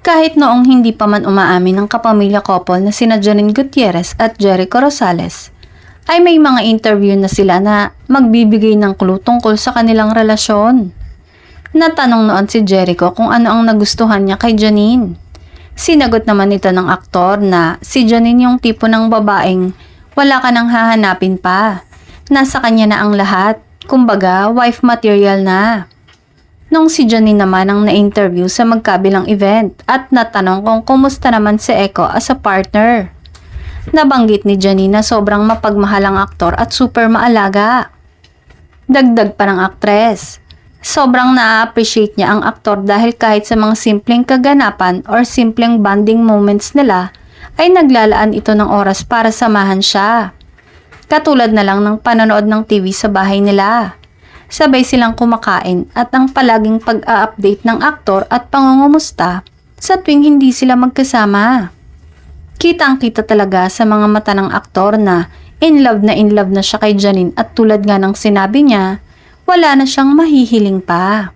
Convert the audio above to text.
Kahit noong hindi pa man umaamin ng kapamilya couple na sina Janine Gutierrez at Jericho Rosales, ay may mga interview na sila na magbibigay ng clue tungkol sa kanilang relasyon. Natanong noon si Jericho kung ano ang nagustuhan niya kay Janine. Sinagot naman nito ng aktor na si Janine yung tipo ng babaeng wala ka nang hahanapin pa. Nasa kanya na ang lahat, kumbaga wife material na. Nung si Janine naman ang na-interview sa magkabilang event at natanong kung kumusta naman si Echo as a partner. Nabanggit ni Janine na sobrang mapagmahal ang aktor at super maalaga. Dagdag pa ng aktres, sobrang na-appreciate niya ang aktor dahil kahit sa mga simpleng kaganapan or simpleng bonding moments nila ay naglalaan ito ng oras para samahan siya. Katulad na lang ng panonood ng TV sa bahay nila. Sabay silang kumakain at ang palaging pag-a-update ng aktor at pangungumusta sa tuwing hindi sila magkasama. Kitang-kita talaga sa mga mata ng aktor na in love na siya kay Janine at tulad nga ng sinabi niya, wala na siyang mahihiling pa.